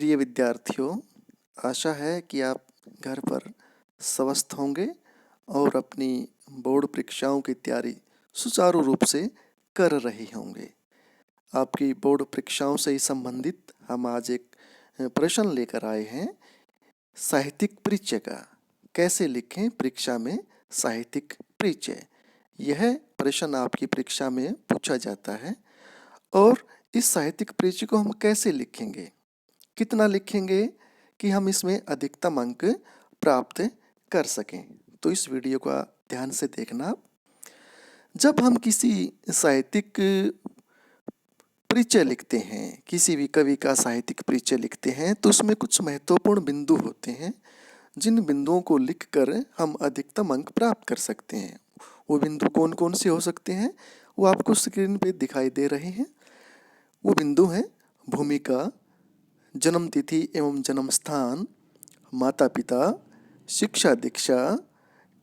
प्रिय विद्यार्थियों, आशा है कि आप घर पर स्वस्थ होंगे और अपनी बोर्ड परीक्षाओं की तैयारी सुचारू रूप से कर रहे होंगे। आपकी बोर्ड परीक्षाओं से ही संबंधित हम आज एक प्रश्न लेकर आए हैं। साहित्यिक परिचय का कैसे लिखें परीक्षा में साहित्यिक परिचय, यह प्रश्न आपकी परीक्षा में पूछा जाता है। और इस साहित्यिक परिचय को हम कैसे लिखेंगे, कितना लिखेंगे कि हम इसमें अधिकतम अंक प्राप्त कर सकें, तो इस वीडियो को ध्यान से देखना। जब हम किसी साहित्यिक परिचय लिखते हैं, किसी भी कवि का साहित्यिक परिचय लिखते हैं, तो उसमें कुछ महत्वपूर्ण बिंदु होते हैं जिन बिंदुओं को लिखकर हम अधिकतम अंक प्राप्त कर सकते हैं। वो बिंदु कौन कौन से हो सकते हैं, वो आपको स्क्रीन पे दिखाई दे रहे हैं। वो बिंदु हैं भूमिका, जन्म तिथि एवं जन्म स्थान, माता पिता, शिक्षा दीक्षा,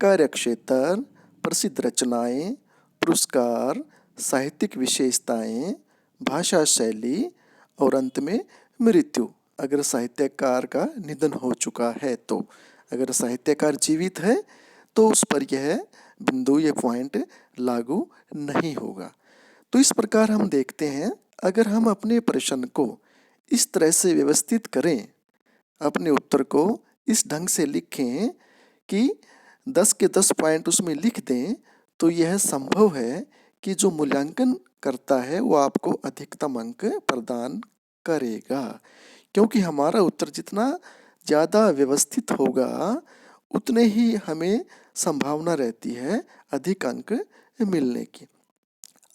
कार्यक्षेत्र, प्रसिद्ध रचनाएं, पुरस्कार, साहित्यिक विशेषताएं, भाषा शैली और अंत में मृत्यु, अगर साहित्यकार का निधन हो चुका है तो। अगर साहित्यकार जीवित है तो उस पर यह बिंदु, यह पॉइंट लागू नहीं होगा। तो इस प्रकार हम देखते हैं, अगर हम अपने प्रश्न को इस तरह से व्यवस्थित करें, अपने उत्तर को इस ढंग से लिखें कि 10 के 10 पॉइंट उसमें लिख दें, तो यह संभव है कि जो मूल्यांकन करता है वो आपको अधिकतम अंक प्रदान करेगा। क्योंकि हमारा उत्तर जितना ज़्यादा व्यवस्थित होगा उतने ही हमें संभावना रहती है अधिक अंक मिलने की।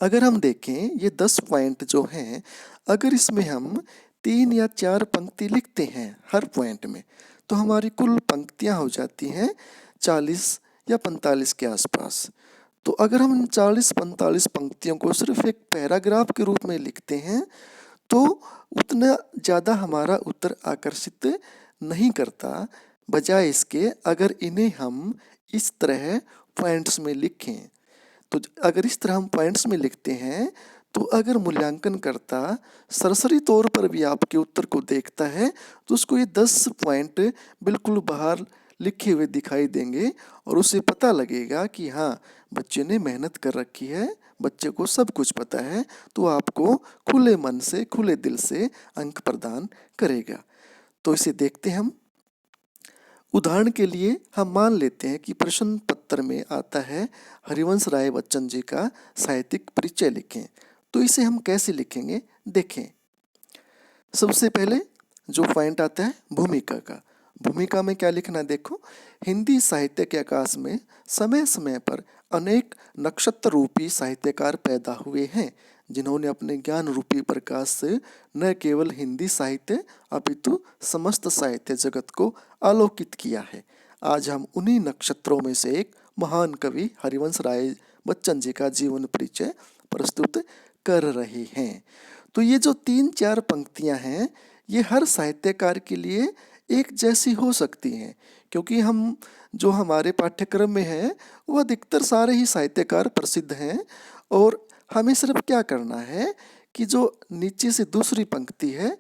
अगर हम देखें ये 10 पॉइंट जो हैं, अगर इसमें हम 3 या 4 पंक्ति लिखते हैं हर पॉइंट में, तो हमारी कुल पंक्तियां हो जाती हैं 40 या 45 के आसपास। तो अगर हम 40-45 पंक्तियों को सिर्फ एक पैराग्राफ के रूप में लिखते हैं तो उतना ज़्यादा हमारा उत्तर आकर्षित नहीं करता। बजाय इसके अगर इन्हें हम इस तरह पॉइंट्स में लिखें, तो अगर इस तरह हम पॉइंट्स में लिखते हैं तो अगर मूल्यांकन करता सरसरी तौर पर भी आपके उत्तर को देखता है तो उसको ये 10 पॉइंट बिल्कुल बाहर लिखे हुए दिखाई देंगे और उसे पता लगेगा कि हाँ, बच्चे ने मेहनत कर रखी है, बच्चे को सब कुछ पता है, तो आपको खुले मन से, खुले दिल से अंक प्रदान करेगा। तो इसे देखते हैं हम। उदाहरण के लिए हम मान लेते हैं कि प्रश्न पत्र में आता है हरिवंश राय बच्चन जी का साहित्यिक परिचय लिखें। तो इसे हम कैसे लिखेंगे, देखें। सबसे पहले जो पॉइंट आता है भूमिका का, भूमिका में क्या लिखना देखो। हिंदी साहित्य के आकाश में समय समय पर अनेक नक्षत्र रूपी साहित्यकार पैदा हुए हैं जिन्होंने अपने ज्ञान रूपी प्रकाश से न केवल हिंदी साहित्य अपितु समस्त साहित्य जगत को आलोकित किया है। आज हम उन्हीं नक्षत्रों में से एक महान कवि हरिवंश राय बच्चन जी का जीवन परिचय प्रस्तुत कर रहे हैं। तो ये जो 3-4 पंक्तियां हैं, ये हर साहित्यकार के लिए एक जैसी हो सकती हैं, क्योंकि हम जो हमारे पाठ्यक्रम में है वो अधिकतर सारे ही साहित्यकार प्रसिद्ध हैं। और हमें सिर्फ क्या करना है कि जो नीचे से दूसरी पंक्ति है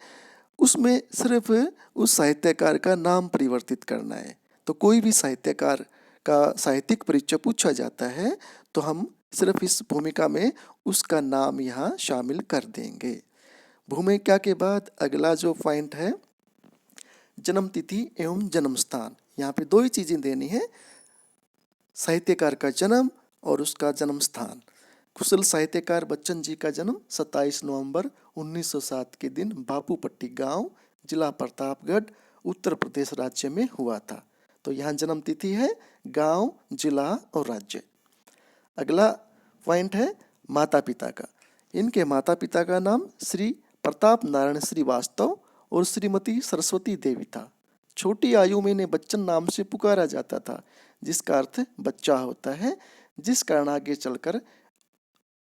उसमें सिर्फ उस साहित्यकार का नाम परिवर्तित करना है। तो कोई भी साहित्यकार का साहित्यिक परिचय पूछा जाता है तो हम सिर्फ इस भूमिका में उसका नाम यहाँ शामिल कर देंगे। भूमिका के बाद अगला जो पॉइंट है जन्म तिथि एवं जन्म स्थान। यहाँ पे 2 ही चीज़ें देनी है, साहित्यकार का जन्म और उसका जन्म स्थान। कुशल साहित्यकार बच्चन जी का जन्म 27 नवंबर 1907 के दिन बापूपट्टी गांव, जिला प्रतापगढ़, उत्तर प्रदेश राज्य में हुआ था। तो यहाँ जन्म तिथि है, गांव, जिला और राज्य। अगला पॉइंट है माता पिता का। इनके माता पिता का नाम श्री प्रताप नारायण श्रीवास्तव और श्रीमती सरस्वती देवी था। छोटी आयु में इन्हें बच्चन नाम से पुकारा जाता था, जिसका अर्थ बच्चा होता है, जिस कारण आगे चलकर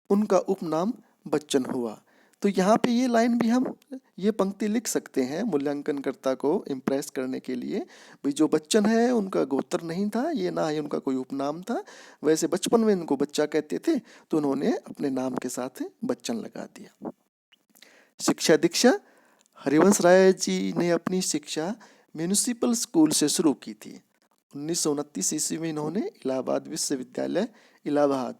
उनका उपनाम बच्चन हुआ। तो यहाँ पे ये लाइन भी हम ये पंक्ति लिख सकते हैं मूल्यांकनकर्ता को इम्प्रेस करने के लिए। भाई जो बच्चन है उनका गोत्र नहीं था, ये ना ही उनका कोई उपनाम था, वैसे बचपन में इनको बच्चा कहते थे तो उन्होंने अपने नाम के साथ बच्चन लगा दिया। शिक्षा दीक्षा, हरिवंश राय जी ने अपनी शिक्षा म्यूनिसिपल स्कूल से शुरू की थी। 1929 ईस्वी में इन्होंने इलाहाबाद विश्वविद्यालय इलाहाबाद,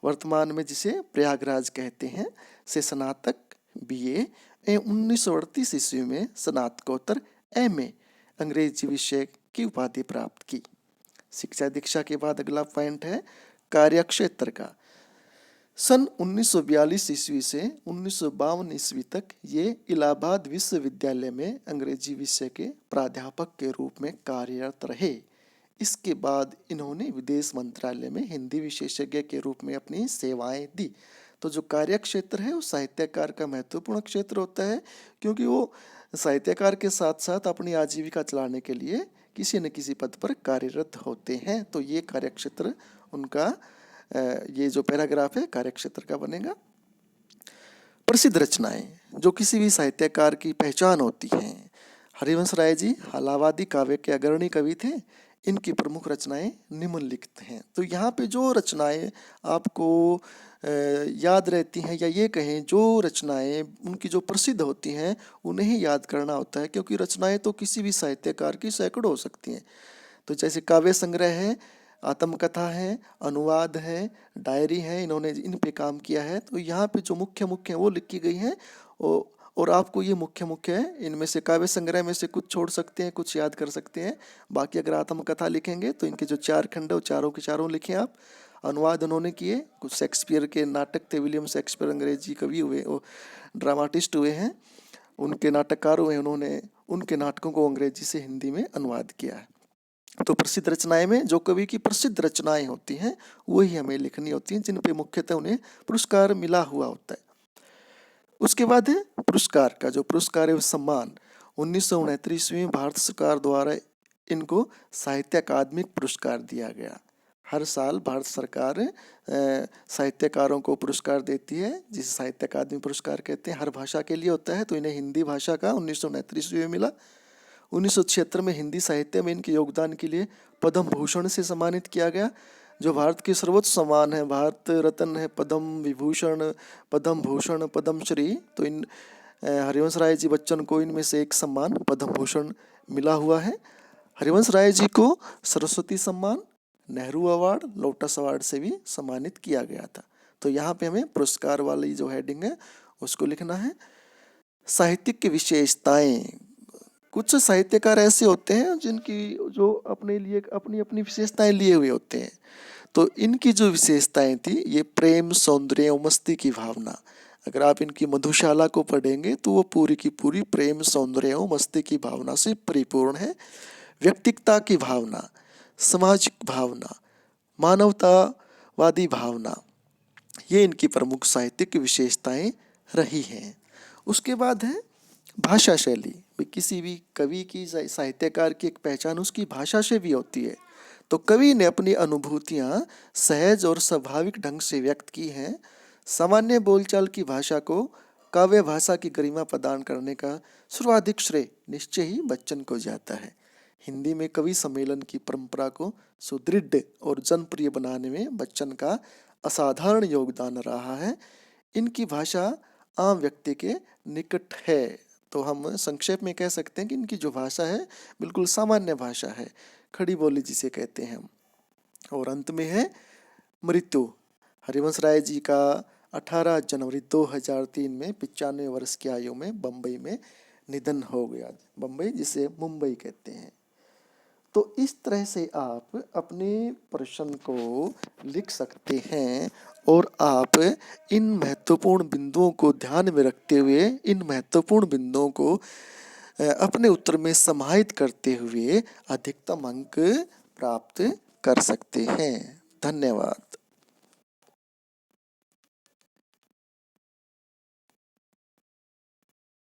वर्तमान में जिसे प्रयागराज कहते हैं, से स्नातक बीए एवं 1938 ईस्वी में स्नातकोत्तर एमए अंग्रेजी विषय की उपाधि प्राप्त की। शिक्षा दीक्षा के बाद अगला पॉइंट है कार्यक्षेत्र का। सन 1942 ईस्वी से 1952 ईस्वी तक ये इलाहाबाद विश्वविद्यालय में अंग्रेजी विषय के प्राध्यापक के रूप में कार्यरत रहे। इसके बाद इन्होंने विदेश मंत्रालय में हिंदी विशेषज्ञ के रूप में अपनी सेवाएं दी। तो जो कार्य क्षेत्र है वो साहित्यकार का महत्वपूर्ण क्षेत्र होता है, क्योंकि वो साहित्यकार के साथ साथ अपनी आजीविका चलाने के लिए किसी न किसी पद पर कार्यरत होते हैं। तो ये कार्य क्षेत्र उनका, ये जो पैराग्राफ है कार्य क्षेत्र का बनेगा। प्रसिद्ध रचनाएं जो किसी भी साहित्यकार की पहचान होती हैं। हरिवंश राय जी इलाहाबादी काव्य के अग्रणी कवि थे। इनकी प्रमुख रचनाएं निम्नलिखित हैं। तो यहाँ पे जो रचनाएं आपको याद रहती हैं, या ये कहें जो रचनाएं उनकी जो प्रसिद्ध होती हैं उन्हें ही याद करना होता है, क्योंकि रचनाएं तो किसी भी साहित्यकार की सैकड़ों हो सकती हैं। तो जैसे काव्य संग्रह है, आत्मकथा है, अनुवाद है, डायरी है, इन्होंने इन पे काम किया है। तो यहाँ पे जो मुख्य मुख्य हैं वो लिखी गई हैं, और आपको ये मुख्य मुख्य है, इनमें से काव्य संग्रह में से कुछ छोड़ सकते हैं, कुछ याद कर सकते हैं। बाकी अगर आत्मकथा लिखेंगे तो इनके जो 4 खंड है वो चारों के चारों लिखे आप। अनुवाद उन्होंने किए, कुछ शेक्सपियर के नाटक थे, विलियम शेक्सपियर अंग्रेजी कवि हुए, वो ड्रामाटिस्ट हुए हैं, उनके नाटककार हुए, उन्होंने उनके नाटकों को अंग्रेजी से हिंदी में अनुवाद किया है। तो प्रसिद्ध रचनाएं में जो कवि की प्रसिद्ध रचनाएं होती हैं वही हमें लिखनी होती हैं, जिन पे मुख्यतः उन्हें पुरस्कार मिला हुआ होता है। उसके बाद है पुरस्कार का, जो पुरस्कार है सम्मान। 1969 ईस्वी में भारत सरकार द्वारा इनको साहित्य अकादमी पुरस्कार दिया गया। हर साल भारत सरकार साहित्यकारों को पुरस्कार देती है, जिसे साहित्य अकादमी पुरस्कार कहते हैं। हर भाषा के लिए होता है, तो इन्हें हिंदी भाषा का 1969 ईस्वी में मिला। 1976 में हिंदी साहित्य में इनके योगदान के लिए पद्म भूषण से सम्मानित किया गया, जो भारत के सर्वोच्च सम्मान है। भारत रत्न है, पद्म विभूषण, पद्म भूषण, पद्मश्री। तो इन हरिवंश राय जी बच्चन को इनमें से एक सम्मान पद्म भूषण मिला हुआ है। हरिवंश राय जी को सरस्वती सम्मान, नेहरू अवार्ड, लोटस अवार्ड से भी सम्मानित किया गया था। तो यहाँ पे हमें पुरस्कार वाली जो हेडिंग है उसको लिखना है। साहित्यिक की विशेषताएं। कुछ साहित्यकार ऐसे होते हैं जिनकी जो अपने लिए अपनी अपनी विशेषताएं लिए हुए होते हैं। तो इनकी जो विशेषताएं थी, ये प्रेम, सौंदर्य और मस्ती की भावना। अगर आप इनकी मधुशाला को पढ़ेंगे तो वो पूरी की पूरी प्रेम, सौंदर्य और मस्ती की भावना से परिपूर्ण है। व्यक्तिकता की भावना, सामाजिक भावना, मानवतावादी भावना, ये इनकी प्रमुख साहित्यिक विशेषताएं रही हैं। उसके बाद है भाषा शैली। किसी भी कवि की, साहित्यकार की एक पहचान उसकी भाषा से भी होती है। तो कवि ने अपनी अनुभूतियाँ सहज और स्वाभाविक ढंग से व्यक्त की हैं। सामान्य बोलचाल की भाषा को काव्य भाषा की गरिमा प्रदान करने का सर्वाधिक श्रेय निश्चय ही बच्चन को जाता है। हिंदी में कवि सम्मेलन की परंपरा को सुदृढ़ और जनप्रिय बनाने में बच्चन का असाधारण योगदान रहा है। इनकी भाषा आम व्यक्ति के निकट है। तो हम संक्षेप में कह सकते हैं कि इनकी जो भाषा है बिल्कुल सामान्य भाषा है, खड़ी बोली जिसे कहते हैं हम। और अंत में है मृत्यु। हरिवंश राय जी का 18 जनवरी 2003 में 95 वर्ष की आयु में बम्बई में निधन हो गया। बम्बई जिसे मुंबई कहते हैं। तो इस तरह से आप अपने प्रश्न को लिख सकते हैं, और आप इन महत्वपूर्ण बिंदुओं को ध्यान में रखते हुए इन महत्वपूर्ण बिंदुओं को अपने उत्तर में समाहित करते हुए अधिकतम अंक प्राप्त कर सकते हैं। धन्यवाद।